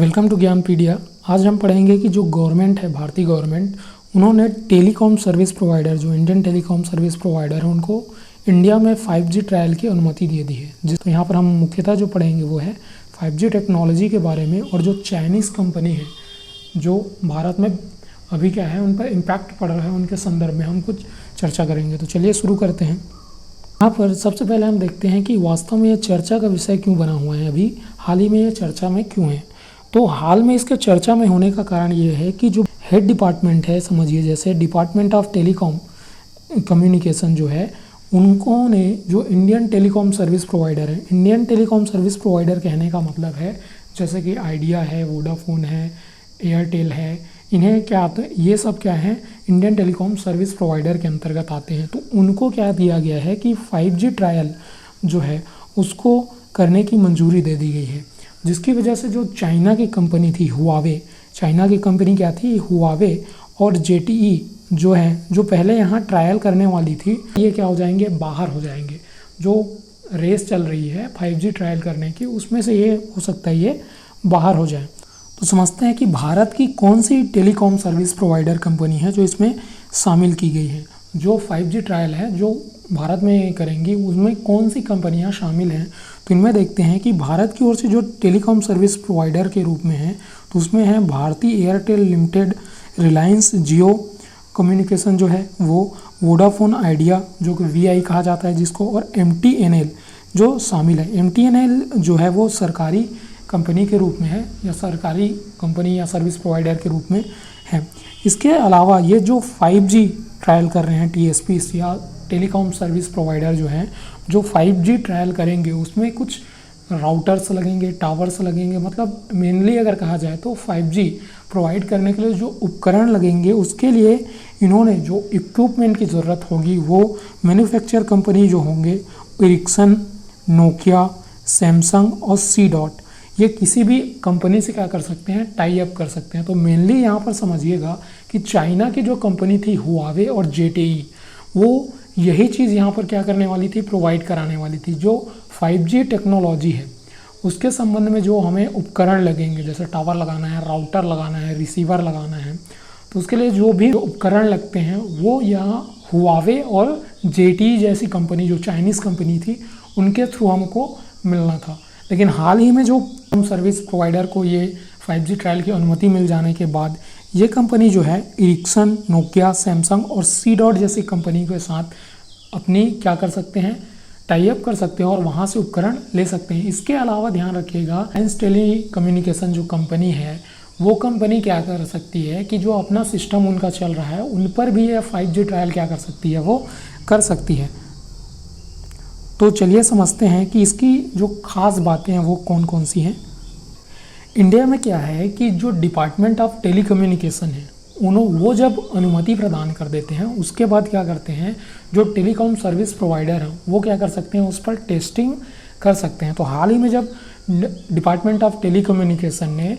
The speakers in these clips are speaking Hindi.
Welcome to ज्ञानपीडिया। आज हम पढ़ेंगे कि जो गवर्नमेंट है, भारतीय गवर्नमेंट, उन्होंने टेलीकॉम सर्विस प्रोवाइडर, जो इंडियन टेलीकॉम सर्विस प्रोवाइडर है, उनको इंडिया में 5G ट्रायल की अनुमति दे दी है। तो यहाँ पर हम मुख्यतः जो पढ़ेंगे वो है 5G टेक्नोलॉजी के बारे में, और जो चाइनीज़ कंपनी है जो भारत में अभी क्या है उन पर इम्पैक्ट पड़ रहा है, उनके संदर्भ में हम कुछ चर्चा करेंगे। तो चलिए शुरू करते हैं। यहाँ पर सबसे पहले हम देखते हैं कि वास्तव में ये चर्चा का विषय क्यों बना हुआ है, अभी हाल ही में ये चर्चा में क्यों है। तो हाल में इसके चर्चा में होने का कारण ये है कि जो हेड डिपार्टमेंट है, समझिए जैसे डिपार्टमेंट ऑफ टेलीकॉम कम्युनिकेशन जो है, उनको ने जो इंडियन टेलीकॉम सर्विस प्रोवाइडर है, इंडियन टेलीकॉम सर्विस प्रोवाइडर कहने का मतलब है जैसे कि आइडिया है, वोडाफोन है, एयरटेल है, इन्हें क्या आता है, ये सब क्या है इंडियन टेलीकॉम सर्विस प्रोवाइडर के अंतर्गत आते हैं। तो उनको क्या दिया गया है कि 5G ट्रायल जो है उसको करने की मंजूरी दे दी गई है, जिसकी वजह से जो चाइना की कंपनी थी हुआवे, चाइना की कंपनी क्या थी हुआवे, और ZTE जो है, जो पहले यहाँ ट्रायल करने वाली थी, ये क्या हो जाएंगे, बाहर हो जाएंगे। जो रेस चल रही है 5G ट्रायल करने की, उसमें से ये हो सकता है ये बाहर हो जाए। तो समझते हैं कि भारत की कौन सी टेलीकॉम सर्विस प्रोवाइडर कंपनी है जो इसमें शामिल की गई है। जो 5G ट्रायल है जो भारत में करेंगी, उसमें कौन सी कंपनियां शामिल हैं। तो इनमें देखते हैं कि भारत की ओर से जो टेलीकॉम सर्विस प्रोवाइडर के रूप में है, तो उसमें है भारती एयरटेल लिमिटेड, रिलायंस जियो कम्युनिकेशन जो है वो, वोडाफोन आइडिया जो कि VI कहा जाता है जिसको, और MTNL जो शामिल है। MTNL जो है वो सरकारी कंपनी के रूप में है, या सरकारी कंपनी या सर्विस प्रोवाइडर के रूप में है। इसके अलावा ये जो 5G ट्रायल कर रहे हैं TSPs या टेलीकॉम सर्विस प्रोवाइडर जो हैं, जो 5G ट्रायल करेंगे उसमें कुछ राउटर्स लगेंगे, टावर्स लगेंगे, मतलब मेनली अगर कहा जाए तो 5G प्रोवाइड करने के लिए जो उपकरण लगेंगे, उसके लिए इन्होंने जो इक्विपमेंट की ज़रूरत होगी वो मैन्युफैक्चर कंपनी जो होंगे, एरिक्सन, नोकिया, सैमसंग और C-Dot, ये किसी भी कंपनी से क्या कर सकते हैं, टाई अप कर सकते हैं। तो मेनली यहाँ पर समझिएगा कि चाइना की जो कंपनी थी हुआवे और ZTE, वो यही चीज़ यहाँ पर क्या करने वाली थी, प्रोवाइड कराने वाली थी। जो 5G टेक्नोलॉजी है उसके संबंध में जो हमें उपकरण लगेंगे, जैसे टावर लगाना है, राउटर लगाना है, रिसीवर लगाना है, तो उसके लिए जो भी उपकरण लगते हैं वो यहाँ हुआवे और ZTE जैसी कंपनी, जो चाइनीज़ कंपनी थी, उनके थ्रू हमको मिलना था। लेकिन हाल ही में जो सर्विस प्रोवाइडर को ये 5G ट्रायल की अनुमति मिल जाने के बाद ये कंपनी जो है एरिक्सन, नोकिया, सैमसंग और C-Dot जैसी कंपनी के साथ अपनी क्या कर सकते हैं, टाई अप कर सकते हैं और वहाँ से उपकरण ले सकते हैं। इसके अलावा ध्यान रखिएगा, रिलायंस टेली कम्युनिकेशन जो कंपनी है, वो कंपनी क्या कर सकती है कि जो अपना सिस्टम उनका चल रहा है उन पर भी ये 5G ट्रायल क्या कर सकती है, वो कर सकती है। तो चलिए समझते हैं कि इसकी जो खास बातें हैं वो कौन कौन सी हैं। इंडिया में क्या है कि जो डिपार्टमेंट ऑफ टेलीकम्युनिकेशन है, वो जब अनुमति प्रदान कर देते हैं, उसके बाद क्या करते हैं, जो टेलीकॉम सर्विस प्रोवाइडर हैं वो क्या कर सकते हैं, उस पर टेस्टिंग कर सकते हैं। तो हाल ही में जब डिपार्टमेंट ऑफ टेलीकम्युनिकेशन ने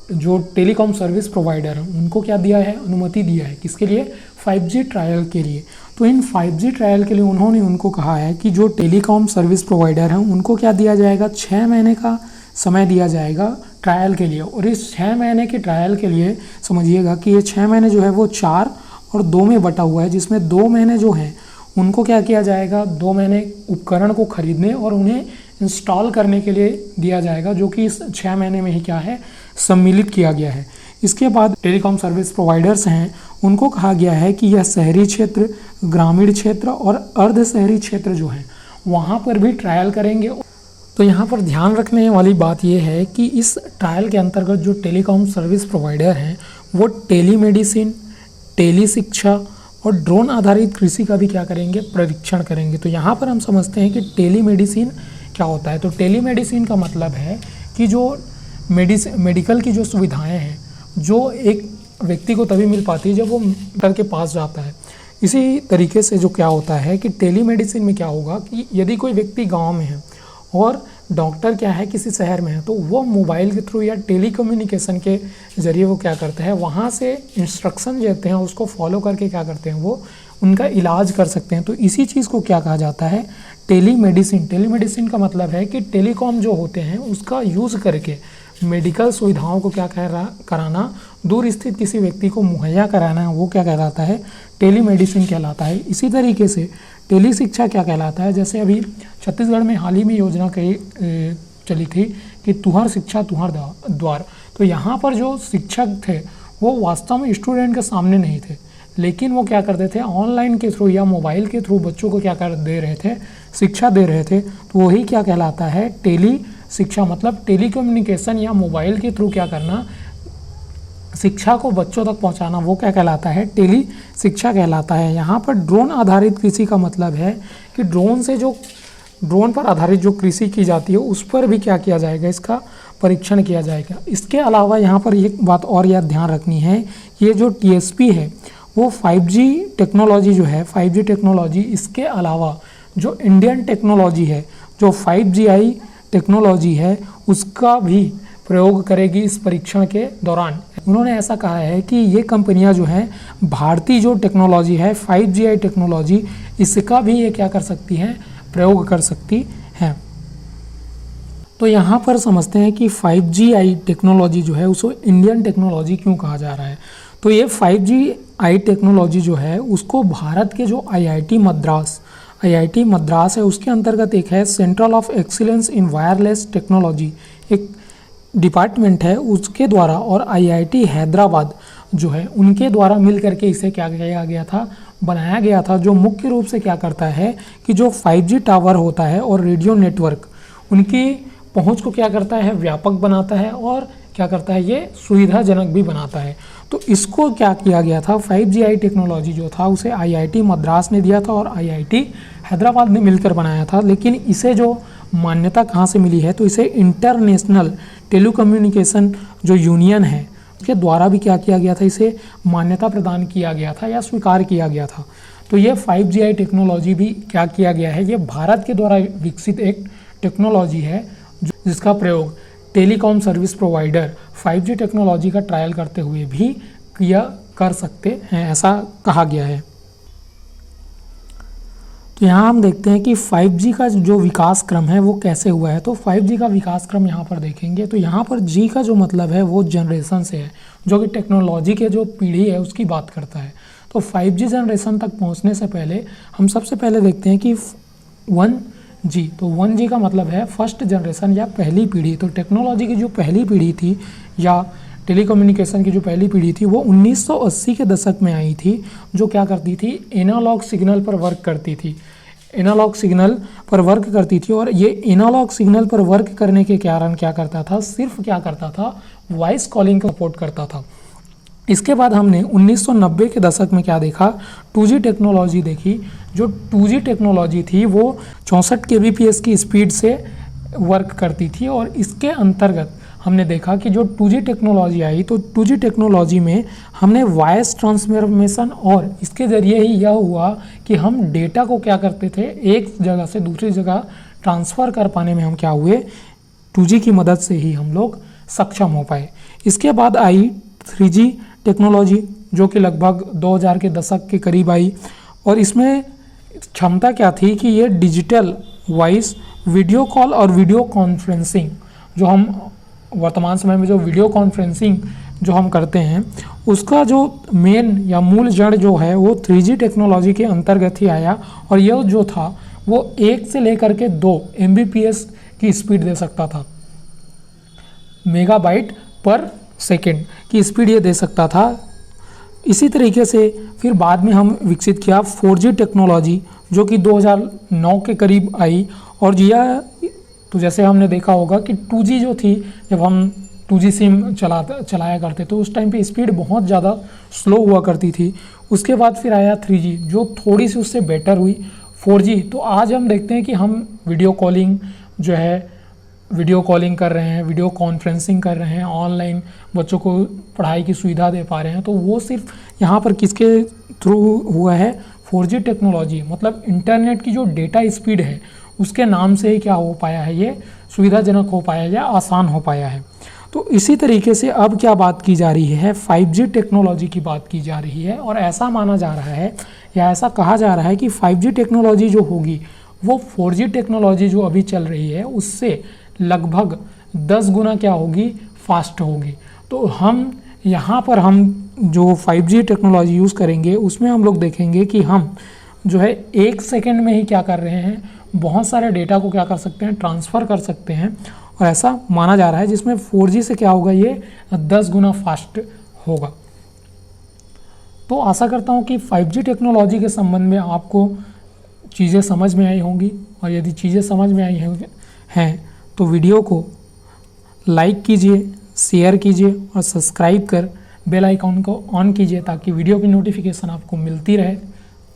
जो टेलीकॉम सर्विस प्रोवाइडर हैं उनको क्या दिया है, अनुमति दिया है, किसके लिए, 5G ट्रायल के लिए। तो इन 5G ट्रायल के लिए उन्होंने उनको कहा है कि जो टेलीकॉम सर्विस प्रोवाइडर हैं उनको क्या दिया जाएगा, 6 महीने का समय दिया जाएगा ट्रायल के लिए। और इस 6 महीने के ट्रायल के लिए समझिएगा कि ये 6 महीने जो है वो 4 और 2 में बटा हुआ है, जिसमें 2 महीने जो हैं उनको क्या किया जाएगा, 2 महीने उपकरण को खरीदने और उन्हें इंस्टॉल करने के लिए दिया जाएगा, जो कि इस 6 महीने में ही क्या है, सम्मिलित किया गया है। इसके बाद टेलीकॉम सर्विस प्रोवाइडर्स हैं उनको कहा गया है कि यह शहरी क्षेत्र, ग्रामीण क्षेत्र और अर्ध शहरी क्षेत्र जो हैं वहाँ पर भी ट्रायल करेंगे। तो यहाँ पर ध्यान रखने वाली बात यह है कि इस ट्रायल के अंतर्गत जो टेलीकॉम सर्विस प्रोवाइडर हैं वो टेलीमेडिसिन, टेली शिक्षा और ड्रोन आधारित कृषि का भी क्या करेंगे, परीक्षण करेंगे। तो यहाँ पर हम समझते हैं कि टेलीमेडिसिन क्या होता है। तो टेलीमेडिसिन का मतलब है कि जो मेडिकल की जो सुविधाएं हैं जो एक व्यक्ति को तभी मिल पाती है जब वो डॉक्टर के पास जाता है। इसी तरीके से जो क्या होता है कि टेलीमेडिसिन में क्या होगा कि यदि कोई व्यक्ति गांव में है और डॉक्टर क्या है किसी शहर में है, तो वो मोबाइल के थ्रू या टेलीकम्युनिकेशन के ज़रिए वो क्या करते हैं, वहाँ से इंस्ट्रक्शन देते हैं, उसको फॉलो करके क्या करते हैं, वो उनका इलाज कर सकते हैं। तो इसी चीज़ को क्या कहा जाता है, टेलीमेडिसिन। टेलीमेडिसिन का मतलब है कि टेलीकॉम जो होते हैं उसका यूज़ करके मेडिकल सुविधाओं को क्या कराना, दूर स्थित किसी व्यक्ति को मुहैया कराना, वो क्या कहलाता है, टेलीमेडिसिन कहलाता है। इसी तरीके से टेली शिक्षा क्या कहलाता है, जैसे अभी छत्तीसगढ़ में हाल ही में योजना चली थी कि तुहर शिक्षा तुहर द्वार। तो यहाँ पर जो शिक्षक थे वो वास्तव में स्टूडेंट के सामने नहीं थे, लेकिन वो क्या करते थे, ऑनलाइन के थ्रू या मोबाइल के थ्रू बच्चों को क्या कर दे रहे थे, शिक्षा दे रहे थे। तो वही क्या कहलाता है, टेली शिक्षा। मतलब टेलीकम्युनिकेशन या मोबाइल के थ्रू क्या करना, शिक्षा को बच्चों तक पहुंचाना, वो क्या कहलाता है, टेली शिक्षा कहलाता है। यहाँ पर ड्रोन आधारित कृषि का मतलब है कि ड्रोन पर आधारित जो कृषि की जाती है उस पर भी क्या किया जाएगा, इसका परीक्षण किया जाएगा। इसके अलावा यहाँ पर एक बात और याद ध्यान रखनी है, ये जो TSP है वो 5G टेक्नोलॉजी जो है, 5G टेक्नोलॉजी, इसके अलावा जो इंडियन टेक्नोलॉजी है, जो 5GI टेक्नोलॉजी है, उसका भी प्रयोग करेगी इस परीक्षण के दौरान। उन्होंने ऐसा कहा है कि ये कंपनियां जो हैं, भारतीय जो टेक्नोलॉजी है 5GI टेक्नोलॉजी, इसका भी ये क्या कर सकती हैं, प्रयोग कर सकती हैं। तो यहाँ पर समझते हैं कि 5GI टेक्नोलॉजी जो है उसको इंडियन टेक्नोलॉजी क्यों कहा जा रहा है। तो ये 5GI टेक्नोलॉजी जो है उसको भारत के जो IIT मद्रास है उसके अंतर्गत एक है central of excellence in wireless technology, एक डिपार्टमेंट है, उसके द्वारा और IIT हैदराबाद जो है उनके द्वारा मिल करके इसे क्या किया गया था, बनाया गया था, जो मुख्य रूप से क्या करता है कि जो 5G टावर होता है और रेडियो नेटवर्क, उनकी पहुंच को क्या करता है, व्यापक बनाता है और क्या करता है, ये सुविधाजनक भी बनाता है। तो इसको क्या किया गया था, 5GI टेक्नोलॉजी जो था उसे IIT मद्रास ने दिया था और IIT हैदराबाद ने मिलकर बनाया था। लेकिन इसे जो मान्यता कहाँ से मिली है, तो इसे इंटरनेशनल टेलीकम्युनिकेशन जो यूनियन है उसके द्वारा भी क्या किया गया था, इसे मान्यता प्रदान किया गया था या स्वीकार किया गया था। तो ये 5GI टेक्नोलॉजी भी क्या किया गया है, ये भारत के द्वारा विकसित एक टेक्नोलॉजी है जिसका प्रयोग telecom service provider 5G technology का ट्रायल करते हुए भी कर सकते हैं, ऐसा कहा गया है। तो यहाँ हम देखते हैं कि 5G का जो विकास क्रम है वो कैसे हुआ है। तो 5G का विकास क्रम यहाँ पर देखेंगे तो यहाँ पर G का जो मतलब है वो जनरेशन से है, जो कि टेक्नोलॉजी के जो पीढ़ी है उसकी बात करता है। तो 5G जनरेशन तक पहुँचने से पहले हम सबसे पहले देखते हैं कि 1G, तो 1G का मतलब है फर्स्ट जनरेशन या पहली पीढ़ी। तो टेक्नोलॉजी की जो पहली पीढ़ी थी या टेलीकम्युनिकेशन की जो पहली पीढ़ी थी वो 1980 के दशक में आई थी, जो क्या करती थी, एनालॉग सिग्नल पर वर्क करती थी, एनालॉग सिग्नल पर वर्क करती थी। और ये एनालॉग सिग्नल पर वर्क करने के कारण क्या करता था, सिर्फ क्या करता था, वॉइस कॉलिंग का सपोर्ट करता था। इसके बाद हमने 1990 के दशक में क्या देखा, 2G टेक्नोलॉजी देखी। जो 2G टेक्नोलॉजी थी वो 64 kbps की स्पीड से वर्क करती थी और इसके अंतर्गत हमने देखा कि जो 2G टेक्नोलॉजी आई तो 2G टेक्नोलॉजी में हमने वॉइस ट्रांसफॉर्मेशन और इसके ज़रिए ही यह हुआ कि हम डेटा को क्या करते थे, एक जगह से दूसरी जगह ट्रांसफ़र कर पाने में हम क्या हुए, 2G की मदद से ही हम लोग सक्षम हो पाए। इसके बाद आई 3G टेक्नोलॉजी जो कि लगभग 2000 के दशक के करीब आई और इसमें क्षमता क्या थी कि ये डिजिटल वॉइस, वीडियो कॉल और वीडियो कॉन्फ्रेंसिंग, जो हम वर्तमान समय में जो वीडियो कॉन्फ्रेंसिंग जो हम करते हैं उसका जो मेन या मूल जड़ जो है वो 3G टेक्नोलॉजी के अंतर्गत ही आया। और यह जो था वो 1 से लेकर के 2 Mbps की स्पीड दे सकता था, मेगाबाइट पर सेकेंड की स्पीड ये दे सकता था। इसी तरीके से फिर बाद में हम विकसित किया 4G टेक्नोलॉजी जो कि 2009 के करीब आई। और यह तो जैसे हमने देखा होगा कि 2G जो थी, जब हम 2G सिम चलाया करते तो उस टाइम पे स्पीड बहुत ज़्यादा स्लो हुआ करती थी। उसके बाद फिर आया 3G जो थोड़ी सी उससे बेटर हुई 4G। तो आज हम देखते हैं कि हम वीडियो कॉलिंग जो है, वीडियो कॉलिंग कर रहे हैं, वीडियो कॉन्फ्रेंसिंग कर रहे हैं, ऑनलाइन बच्चों को पढ़ाई की सुविधा दे पा रहे हैं। तो वो सिर्फ यहाँ पर किसके थ्रू हुआ है, 4G टेक्नोलॉजी, मतलब इंटरनेट की जो डेटा स्पीड है उसके नाम से ही क्या हो पाया है, ये सुविधाजनक हो पाया या आसान हो पाया है। तो इसी तरीके से अब क्या बात की जा रही है, 5G टेक्नोलॉजी की बात की जा रही है। और ऐसा माना जा रहा है या ऐसा कहा जा रहा है कि 5G टेक्नोलॉजी जो होगी वो 4G टेक्नोलॉजी जो अभी चल रही है उससे लगभग 10 गुना क्या होगी, फास्ट होगी। तो हम यहाँ पर हम जो 5G टेक्नोलॉजी यूज़ करेंगे उसमें हम लोग देखेंगे कि हम जो है 1 सेकेंड में ही क्या कर रहे हैं, बहुत सारे डेटा को क्या कर सकते हैं, ट्रांसफ़र कर सकते हैं। और ऐसा माना जा रहा है जिसमें 4G से क्या होगा, ये 10 गुना फास्ट होगा। तो आशा करता हूँ कि 5G टेक्नोलॉजी के संबंध में आपको चीज़ें समझ में आई होंगी, और यदि चीज़ें समझ में आई हैं तो वीडियो को लाइक कीजिए, शेयर कीजिए और सब्सक्राइब कर बेल आइकॉन को ऑन कीजिए ताकि वीडियो की नोटिफिकेशन आपको मिलती रहे।